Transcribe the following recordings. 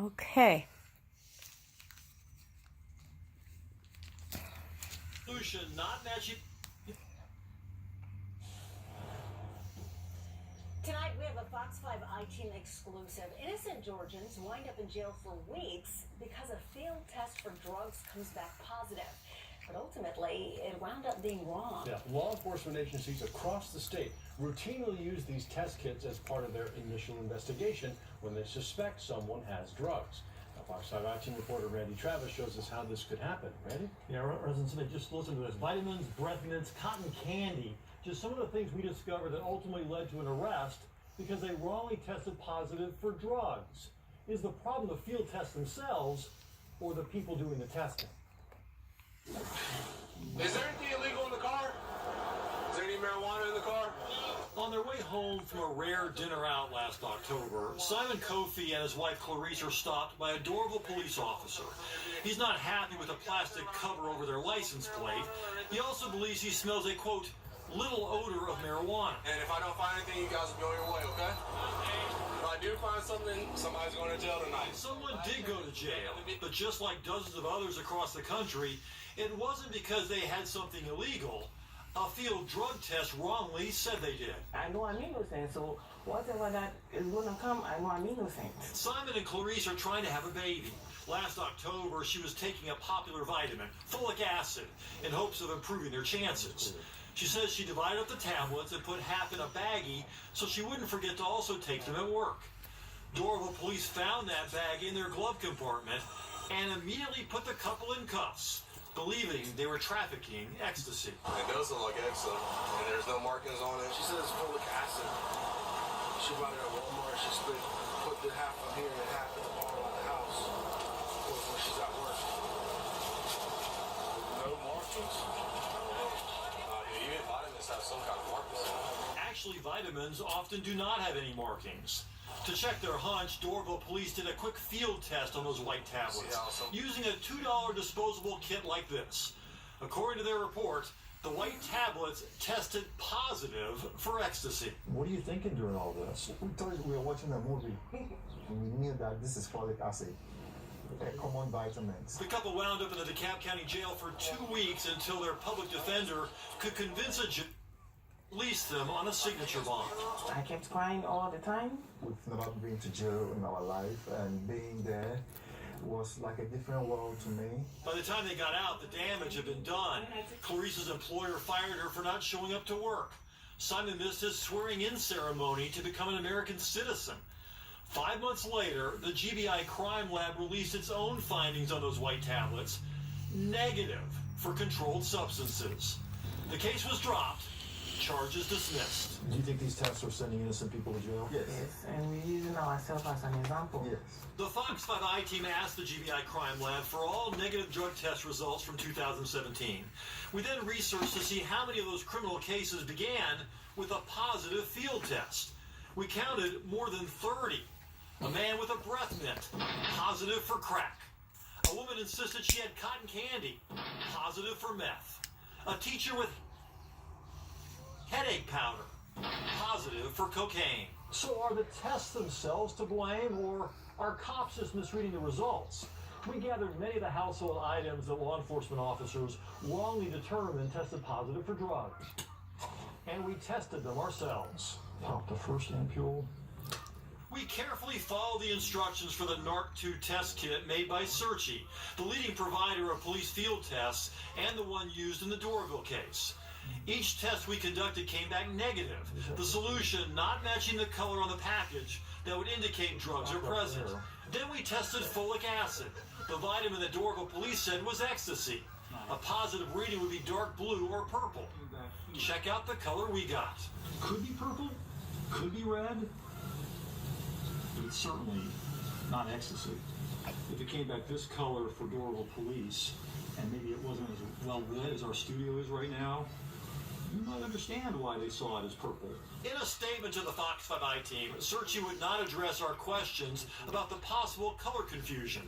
Okay. Solution not matching. Tonight, we have a Fox 5 I-Team exclusive. Innocent Georgians wind up in jail for weeks because a field test for drugs comes back positive. But ultimately, it wound up being wrong. Yeah, law enforcement agencies across the state routinely use these test kits as part of their initial investigation when they suspect someone has drugs. Now, Fox 5 I-Team reporter Randy Travis shows us how this could happen. Randy? Yeah, residents, just listen to this. Vitamins, breath mints, cotton candy. Just some of the things we discovered that ultimately led to an arrest because they wrongly tested positive for drugs. Is the problem the field tests themselves or the people doing the testing? Is there anything illegal in the car? Is there any marijuana in the car? On their way home from a rare dinner out last October, Simon Kofi and his wife Clarice are stopped by a Dorville police officer. He's not happy with the plastic cover over their license plate. He also believes he smells a, quote, little odor of marijuana. And if I don't find anything, you guys will be on your way, okay? If I do find something, somebody's going to jail tonight. Someone did go to jail, but just like dozens of others across the country, it wasn't because they had something illegal. A field drug test wrongly said they did. I know I'm innocent, so whatever that is going to come, I know I'm innocent. Simon and Clarice are trying to have a baby. Last October, she was taking a popular vitamin, folic acid, in hopes of improving their chances. She says she divided up the tablets and put half in a baggie so she wouldn't forget to also take them at work. Dorville police found that bag in their glove compartment and immediately put the couple in cuffs, believing they were trafficking ecstasy. It does look like ecstasy, and there's no markings on it. She said it's folic acid. She bought it at Walmart. She put the half on here and half in the bottle at the house when she's at work. No markings? Even vitamins have some kind of markings on them. Actually, vitamins often do not have any markings. To check their hunch, Dorville police did a quick field test on those white tablets using a $2 disposable kit like this. According to their report, the white tablets tested positive for ecstasy. What are you thinking during all this? We thought we were watching a movie, and we knew that this is folic acid, a common vitamin. The couple wound up in the DeKalb County Jail for 2 weeks until their public defender could convince a judge to release them on a signature bond. I kept crying all the time. We've never been to jail in our life, and being there was like a different world to me. By the time they got out, the damage had been done. Clarice's employer fired her for not showing up to work. Simon missed his swearing-in ceremony to become an American citizen. 5 months later, the GBI crime lab released its own findings on those white tablets, negative for controlled substances. The case was dropped, charges dismissed. Do you think these tests are sending innocent people to jail? Yes. Yes, and we're using ourselves as an example. Yes. The Fox 5 I-Team asked the GBI crime lab for all negative drug test results from 2017. We then researched to see how many of those criminal cases began with a positive field test. We counted more than 30. A man with a breath mint, positive for crack. A woman insisted she had cotton candy, positive for meth. A teacher with headache powder, positive for cocaine. So are the tests themselves to blame, or are cops just misreading the results? We gathered many of the household items that law enforcement officers wrongly determined tested positive for drugs. And we tested them ourselves. Pop the first ampule. We carefully followed the instructions for the NARC-2 test kit made by Searchy, the leading provider of police field tests and the one used in the Dorville case. Each test we conducted came back negative, the solution not matching the color on the package that would indicate drugs are present. Then we tested folic acid, the vitamin that Dorville police said was ecstasy. A positive reading would be dark blue or purple. Check out the color we got. Could be purple, could be red, but it's certainly not ecstasy. If it came back this color for Dorville police, and maybe it wasn't as well lit as our studio is right now, you might understand why they saw it as purple. In a statement to the Fox 5 I-Team, Searchy would not address our questions about the possible color confusion.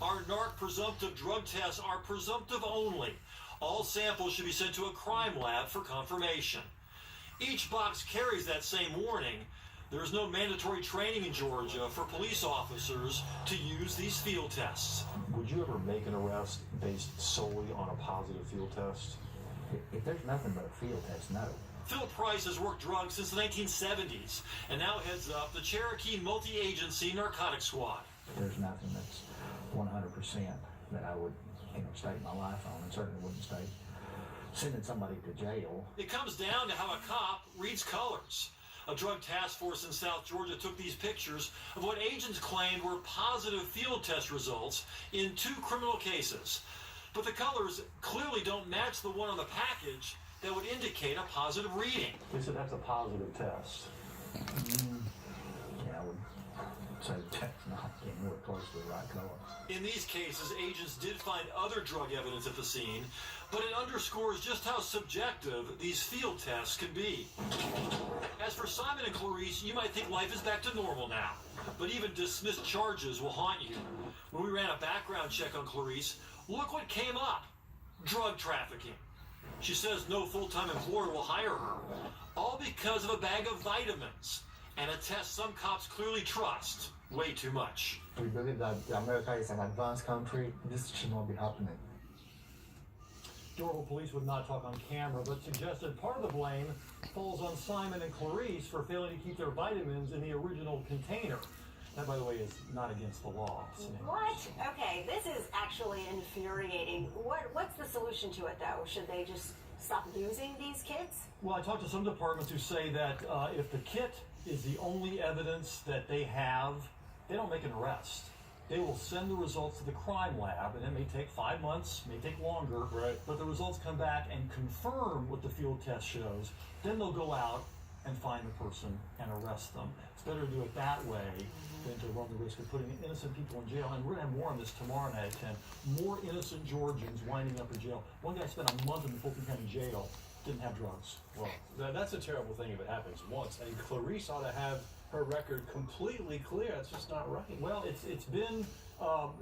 Our NARC presumptive drug tests are presumptive only. All samples should be sent to a crime lab for confirmation. Each box carries that same warning, There is no mandatory training in Georgia for police officers to use these field tests. Would you ever make an arrest based solely on a positive field test? If there's nothing but a field test, no. Phil Price has worked drugs since the 1970s and now heads up the Cherokee Multi-Agency Narcotics Squad. There's nothing that's 100% that I would, stake my life on, and certainly wouldn't stake sending somebody to jail. It comes down to how a cop reads colors. A drug task force in South Georgia took these pictures of what agents claimed were positive field test results in 2 criminal cases. But the colors clearly don't match the one on the package that would indicate a positive reading. They said that's a positive test. Yeah, I would say that's not anywhere close to the right color. In these cases, agents did find other drug evidence at the scene, but it underscores just how subjective these field tests can be. As for Simon and Clarice, you might think life is back to normal now, but even dismissed charges will haunt you. When we ran a background check on Clarice, look what came up: drug trafficking. She says no full-time employer will hire her, all because of a bag of vitamins and a test some cops clearly trust way too much. We believe that America is an advanced country. This should not be happening. Doraville police would not talk on camera, but suggested part of the blame falls on Simon and Clarice for failing to keep their vitamins in the original container. That, by the way, is not against the law. What? Okay, this is actually infuriating. What's the solution to it, though? Should they just stop using these kits? Well, I talked to some departments who say that if the kit is the only evidence that they have, they don't make an arrest. They will send the results to the crime lab, and it may take 5 months, may take longer, right, but the results come back and confirm what the field test shows. Then they'll go out and find the person and arrest them. It's better to do it that way than to run the risk of putting innocent people in jail. And we're going to have more on this tomorrow night at 10. More innocent Georgians winding up in jail. One guy spent a month in the Fulton County Jail, didn't have drugs. Well, that's a terrible thing if it happens once. And Clarice ought to have her record completely clear. It's just not right. Well, it's been,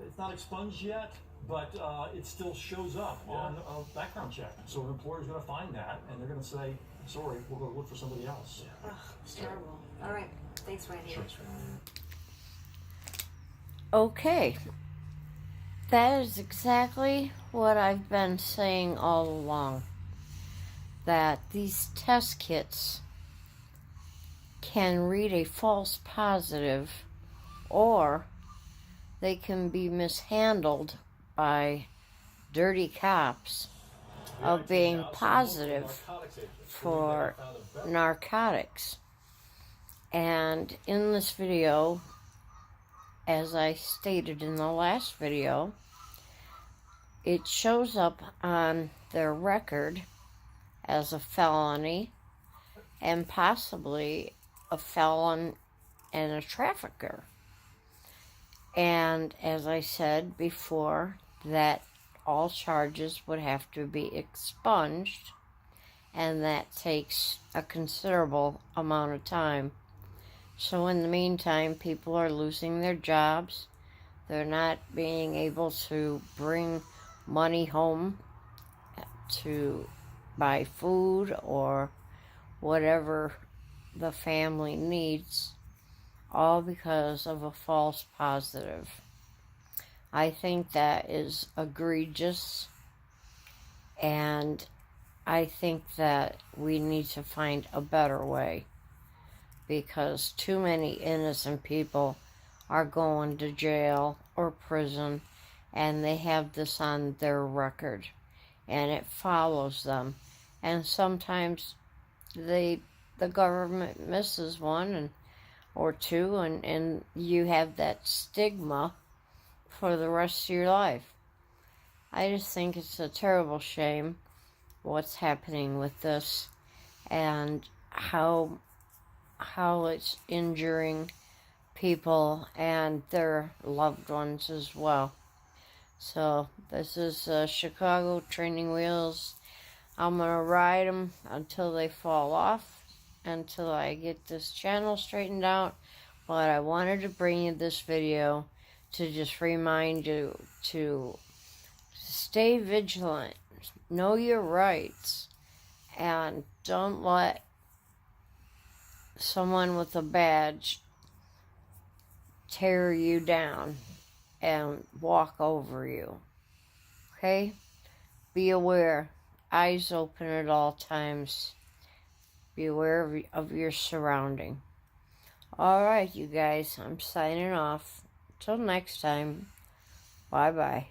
it's not expunged yet, but it still shows up on a background check. So an employer's going to find that, and they're going to say, sorry, we're going to look for somebody else. Ugh, it's terrible. All right. Thanks, Randy. Sure. Okay. That is exactly what I've been saying all along. That these test kits can read a false positive, or they can be mishandled by dirty cops of being positive for narcotics. And in this video, as I stated in the last video, it shows up on their record as a felony and possibly a felon and a trafficker. And as I said before, that all charges would have to be expunged, and that takes a considerable amount of time. So in the meantime, people are losing their jobs. They're not being able to bring money home to buy food or whatever the family needs, all because of a false positive. I think that is egregious, and I think that we need to find a better way, because too many innocent people are going to jail or prison, and they have this on their record, and it follows them. And sometimes the government misses one or two, and you have that stigma for the rest of your life. I just think it's a terrible shame what's happening with this, and how it's injuring people and their loved ones as well. So this is Chicago Training Wheels. I'm going to ride them until they fall off, until I get this channel straightened out. But I wanted to bring you this video to just remind you to stay vigilant, know your rights, and don't let someone with a badge tear you down and walk over you. Okay? Be aware. Eyes open at all times. Be aware of your surrounding. Alright, you guys. I'm signing off. Till next time. Bye-bye.